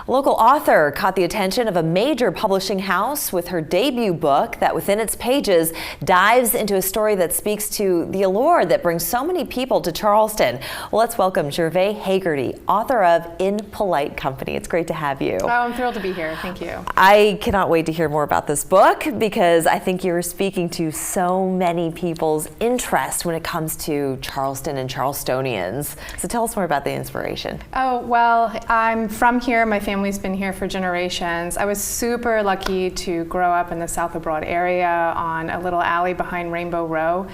A local author caught the attention of a major publishing house with her debut book that within its pages dives into a story that speaks to the allure that brings so many people to Charleston. Well, let's welcome Gervais Hagerty, author of In Polite Company. It's great to have you. Oh, I'm thrilled to be here. Thank you. I cannot wait to hear more about this book because I think you're speaking to so many people's interest when it comes to Charleston and Charlestonians. So tell us more about the inspiration. Oh, well, I'm from here. My family's been here for generations. I was super lucky to grow up in the South of Broad area on a little alley behind Rainbow Row.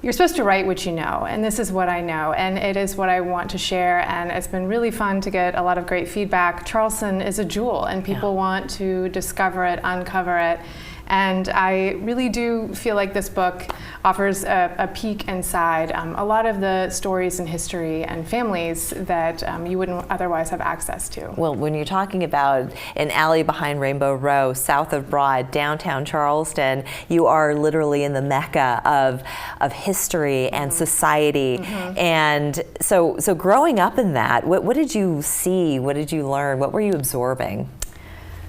You're supposed to write what you know, and this is what I know, and it is what I want to share, and it's been really fun to get a lot of great feedback. Charleston is a jewel, and people want to discover it, uncover it. And I really do feel like this book offers a peek inside a lot of the stories and history and families that you wouldn't otherwise have access to. Well, when you're talking about an alley behind Rainbow Row, south of Broad, downtown Charleston, you are literally in the mecca of history and society. And so growing up in that, what did you see? What did you learn? What were you absorbing?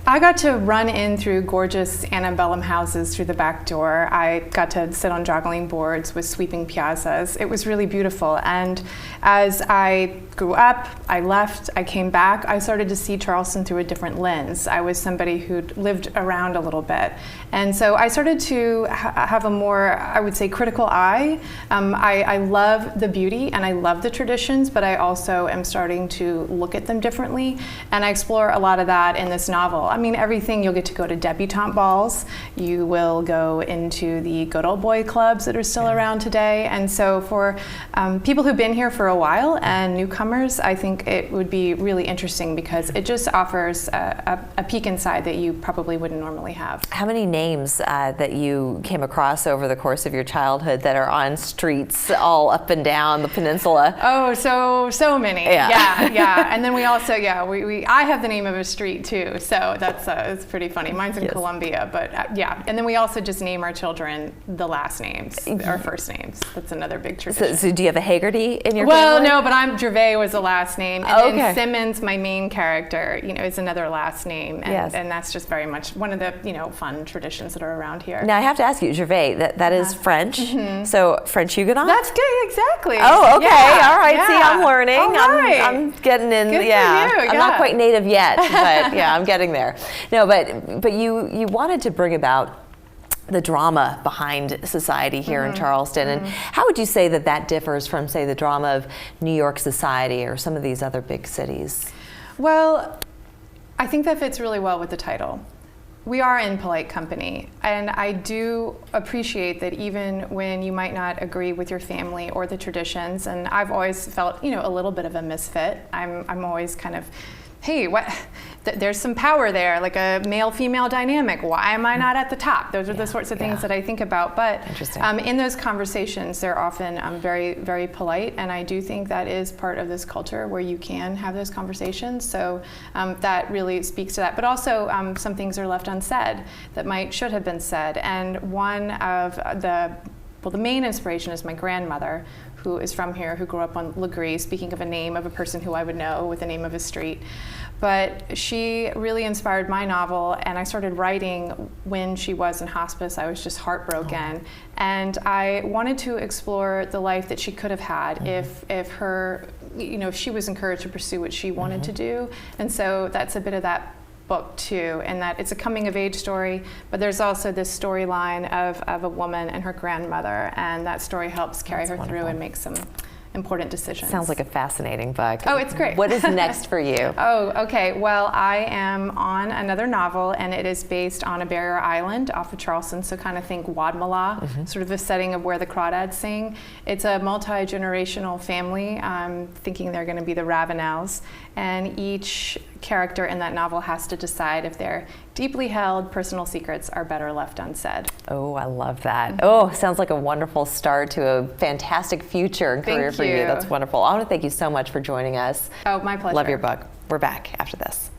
I got to run in through gorgeous antebellum houses through the back door. I got to sit on joggling boards with sweeping piazzas. It was really beautiful. And as I grew up, I left, I came back, I started to see Charleston through a different lens. I was somebody who'd lived around a little bit. And so I started to have a more, I would say, critical eye. I love the beauty and I love the traditions, but I also am starting to look at them differently. And I explore a lot of that in this novel. I mean, everything, you'll get to go to debutante balls, you will go into the good old boy clubs that are still around today. And so for people who've been here for a while and newcomers, I think it would be really interesting because it just offers a peek inside that you probably wouldn't normally have. How many names that you came across over the course of your childhood that are on streets all up and down the peninsula? Oh, so many. Yeah. And then we also, I have the name of a street too, so that's it's pretty funny. Mine's in Columbia, but yeah. And then we also just name our children the last names, our first names. That's another big tradition. So do you have a Hagerty in your family? Well, no, but Gervais was the last name. And then Simmons, my main character, is another last name. And that's just very much one of the, fun traditions that are around here. Now I have to ask you, Gervais, that is French. So French Huguenot? That's good, exactly. Oh, okay. All right. Yeah. See, I'm learning. All right. I'm getting in. Good yeah. for you. I'm not quite native yet, but yeah, I'm getting there. No, but you wanted to bring about the drama behind society here in Charleston. And how would you say that differs from, say, the drama of New York society or some of these other big cities? Well, I think that fits really well with the title. We are in polite company, and I do appreciate that even when you might not agree with your family or the traditions, and I've always felt, a little bit of a misfit. I'm always kind of, hey, what? There's some power there, like a male-female dynamic. Why am I not at the top? Those are the sorts of things that I think about. But in those conversations, they're often very, very polite, and I do think that is part of this culture where you can have those conversations. So that really speaks to that. But also, some things are left unsaid that should have been said. And one of the main inspiration is my grandmother, who is from here, who grew up on Legree, speaking of a name of a person who I would know with the name of a street. But she really inspired my novel, and I started writing when she was in hospice. I was just heartbroken. And I wanted to explore the life that she could have had if she was encouraged to pursue what she wanted to do. And so that's a bit of that book too, and that it's a coming of age story, but there's also this storyline of a woman and her grandmother, and that story helps carry her through and make some important decisions. Sounds like a fascinating book. Oh, it's great. What is next for you? Oh, okay. Well, I am on another novel, and it is based on a barrier island off of Charleston, so kind of think Wadmalaw, sort of the setting of where the crawdads sing. It's a multi-generational family. I'm thinking they're going to be the Ravenels, and each character in that novel has to decide if their deeply held personal secrets are better left unsaid. Oh, I love that. Oh, sounds like a wonderful start to a fantastic future and career for you. That's wonderful. I want to thank you so much for joining us. Oh, my pleasure. Love your book. We're back after this.